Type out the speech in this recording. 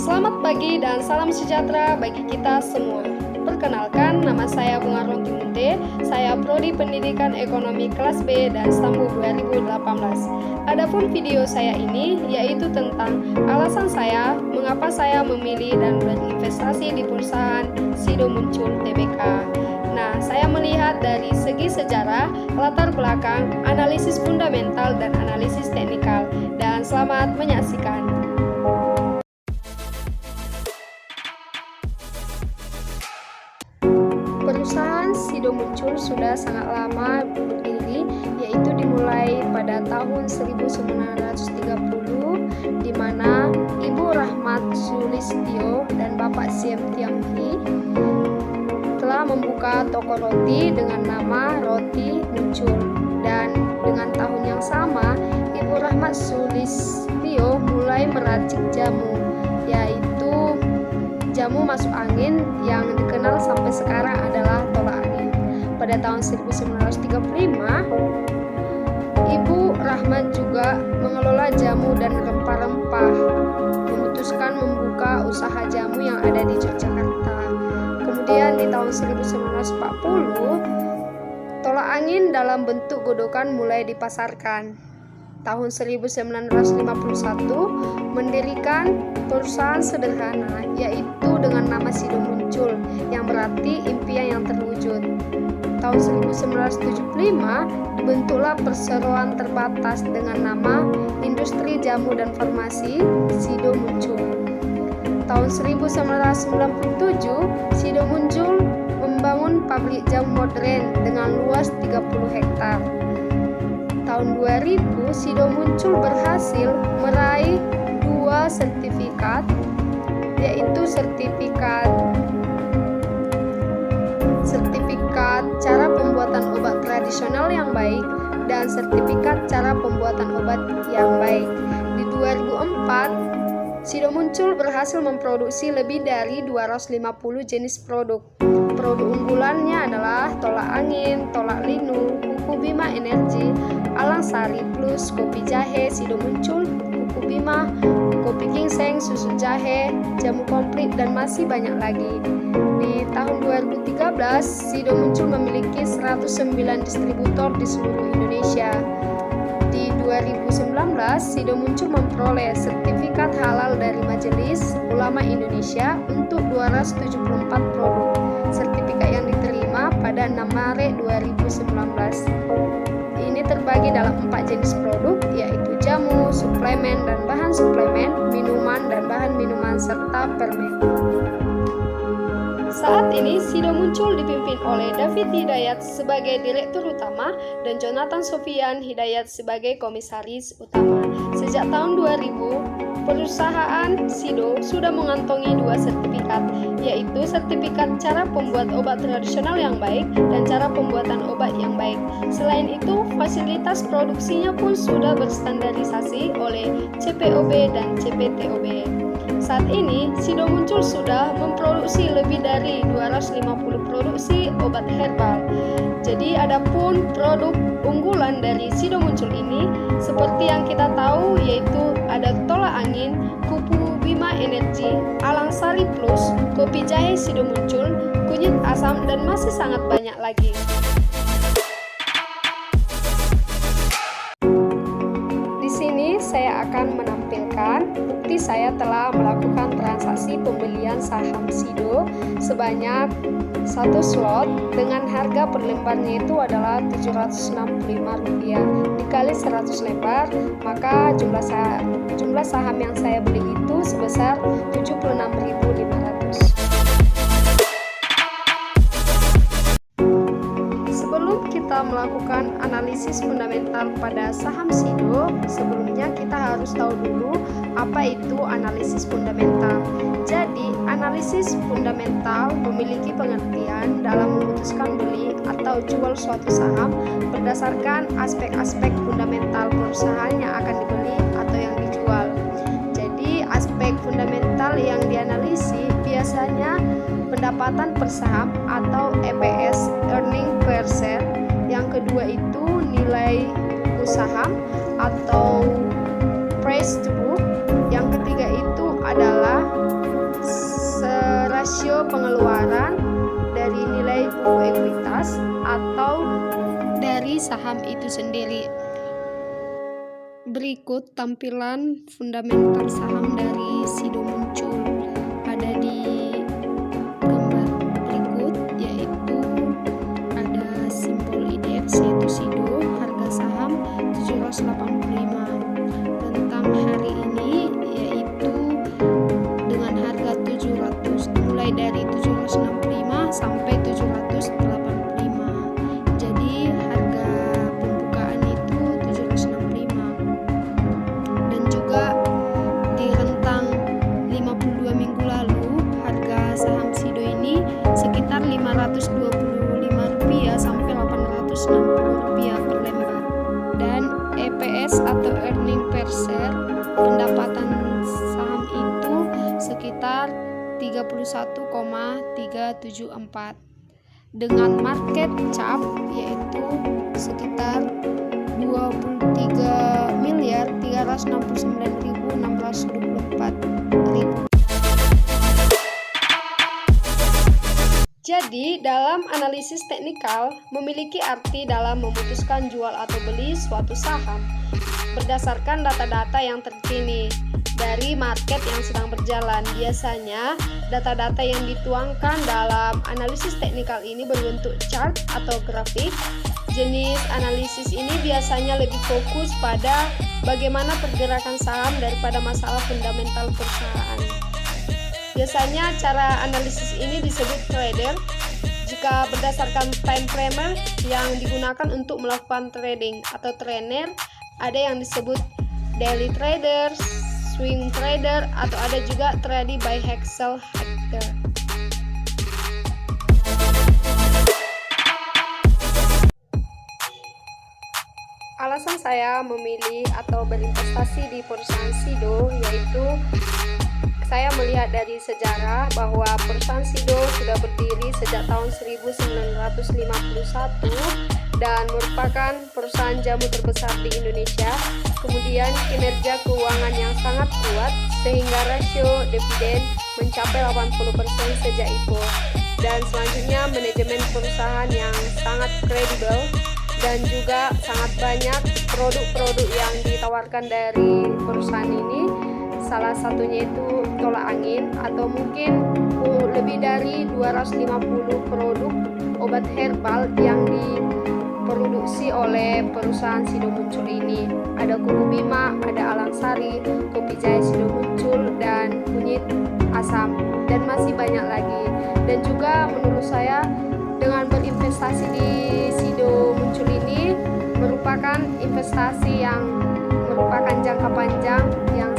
Selamat pagi dan salam sejahtera bagi kita semua. Perkenalkan, nama saya Bunga Ronti Munte. Saya Prodi Pendidikan Ekonomi kelas B dan Stambu 2018. Adapun video saya ini yaitu tentang alasan saya mengapa saya memilih dan berinvestasi di perusahaan Sido Muncul Tbk. Nah, saya melihat dari segi sejarah, latar belakang, analisis fundamental dan analisis teknikal. Dan selamat menyaksikan. Perusahaan Sido Muncul sudah sangat lama berdiri, yaitu dimulai pada tahun 1930, di mana Ibu Rahmat Sulistyo dan Bapak Siem Tiam Hee telah membuka toko roti dengan nama Roti Muncul. Dan dengan tahun yang sama, Ibu Rahmat Sulistyo mulai meracik jamu, yaitu jamu masuk angin yang dikenal sampai sekarang adalah tolak angin. Pada tahun 1935, Ibu Rahmat juga mengelola jamu dan rempah-rempah, memutuskan membuka usaha jamu yang ada di Yogyakarta. Kemudian di tahun 1940, tolak angin dalam bentuk godokan mulai dipasarkan. Tahun 1951 mendirikan perusahaan sederhana, yaitu dengan nama Sido Muncul, yang berarti impian yang terwujud. Tahun 1975 dibentuklah perseroan terbatas dengan nama Industri Jamu dan Farmasi Sido Muncul. Tahun 1997 Sido Muncul membangun pabrik jamu modern dengan luas 30 hektar. Tahun 2000, Sido Muncul berhasil meraih 2 sertifikat, yaitu sertifikat cara pembuatan obat tradisional yang baik dan sertifikat cara pembuatan obat yang baik. Di 2004, Sido Muncul berhasil memproduksi lebih dari 250 jenis produk. Produk unggulannya adalah tolak angin, tolak linu, kuku Bima Energi, Alang Sari Plus, kopi jahe Sido Muncul, kuku Bima, kopi ginseng, susu jahe, jamu komplit, dan masih banyak lagi. Di tahun 2013, Sido Muncul memiliki 109 distributor di seluruh Indonesia. Di 2019, Sido Muncul memperoleh sertifikat halal dari Majelis Ulama Indonesia untuk 274 produk. Sertifikat yang diterima pada 6 Maret 2019. Ini terbagi dalam 4 jenis produk, yaitu jamu, suplemen dan bahan suplemen, minuman dan bahan minuman, serta permen. Saat ini Sido Muncul dipimpin oleh David Hidayat sebagai Direktur Utama dan Jonathan Sofian Hidayat sebagai Komisaris Utama. Sejak tahun 2000, perusahaan Sido sudah mengantongi 2 sertifikat, yaitu sertifikat cara pembuat obat tradisional yang baik dan cara pembuatan obat yang baik. Selain itu, fasilitas produksinya pun sudah berstandarisasi oleh CPOB dan CPTOB. Saat ini, Sido Muncul sudah memproduksi lebih dari 250 produksi obat herbal. Jadi, adapun produk unggulan dari Sido Muncul ini, seperti yang kita tahu, yaitu ada tolak angin, kupu Bima Energi, Alang Sari Plus, kopi jahe Sido Muncul, kunyit asam, dan masih sangat banyak lagi. Di sini saya akan menampilkan bukti saya telah melakukan transaksi pembelian saham Sido sebanyak 1 slot dengan harga per lembarnya itu adalah Rp765 dikali 100 lembar, maka jumlah saham yang saya beli itu sebesar 76.500. Sebelum kita melakukan analisis fundamental pada saham Sido, sebelumnya kita harus tahu dulu apa itu analisis fundamental. Jadi, analisis fundamental memiliki pengertian dalam memutuskan beli atau jual suatu saham berdasarkan aspek-aspek fundamental perusahaan yang akan dibeli atau yang dijual. Jadi, aspek fundamental yang dianalisis biasanya pendapatan per saham atau EPS, earning per share. Yang kedua itu nilai buku saham atau price to book. Yang ketiga itu adalah saham itu sendiri. Berikut tampilan fundamental saham dari Sido muncul ada di gambar berikut, yaitu ada simbol indeks yaitu Sido, harga saham 785. Tentang hari ini yaitu dengan harga 700, mulai dari 765 sampai 785. Jadi harga pembukaan itu 765. Dan juga di rentang 52 minggu lalu harga saham Sido ini sekitar Rp525 sampai Rp860 per lembar. Dan EPS atau earning per share pendapatan saham itu sekitar 31,374 dengan market cap yaitu sekitar 23.369.624. Jadi, dalam analisis teknikal memiliki arti dalam memutuskan jual atau beli suatu saham berdasarkan data-data yang terkini dari market yang sedang berjalan. Biasanya, data-data yang dituangkan dalam analisis teknikal ini berbentuk chart atau grafik. Jenis analisis ini biasanya lebih fokus pada bagaimana pergerakan saham daripada masalah fundamental perusahaan. Biasanya cara analisis ini disebut trader jika berdasarkan time framer yang digunakan untuk melakukan trading, atau trainer ada yang disebut daily trader, swing trader, atau ada juga trading by Excel Hector. Alasan saya memilih atau berinvestasi di perusahaan Sido yaitu saya melihat dari sejarah bahwa perusahaan Sido sudah berdiri sejak tahun 1951 dan merupakan perusahaan jamu terbesar di Indonesia. Kemudian kinerja keuangan yang sangat kuat sehingga rasio dividen mencapai 80% sejak IPO. Dan selanjutnya manajemen perusahaan yang sangat kredibel dan juga sangat banyak produk-produk yang ditawarkan dari perusahaan ini. Salah satunya itu tolak angin, atau mungkin lebih dari 250 produk obat herbal yang diproduksi oleh perusahaan Sido muncul ini. Ada Kuku Bima, ada Alang Sari, Kopi Jaya Sido muncul, dan Kunyit Asam, dan masih banyak lagi. Dan juga menurut saya dengan berinvestasi di Sido muncul ini merupakan investasi yang merupakan jangka panjang yang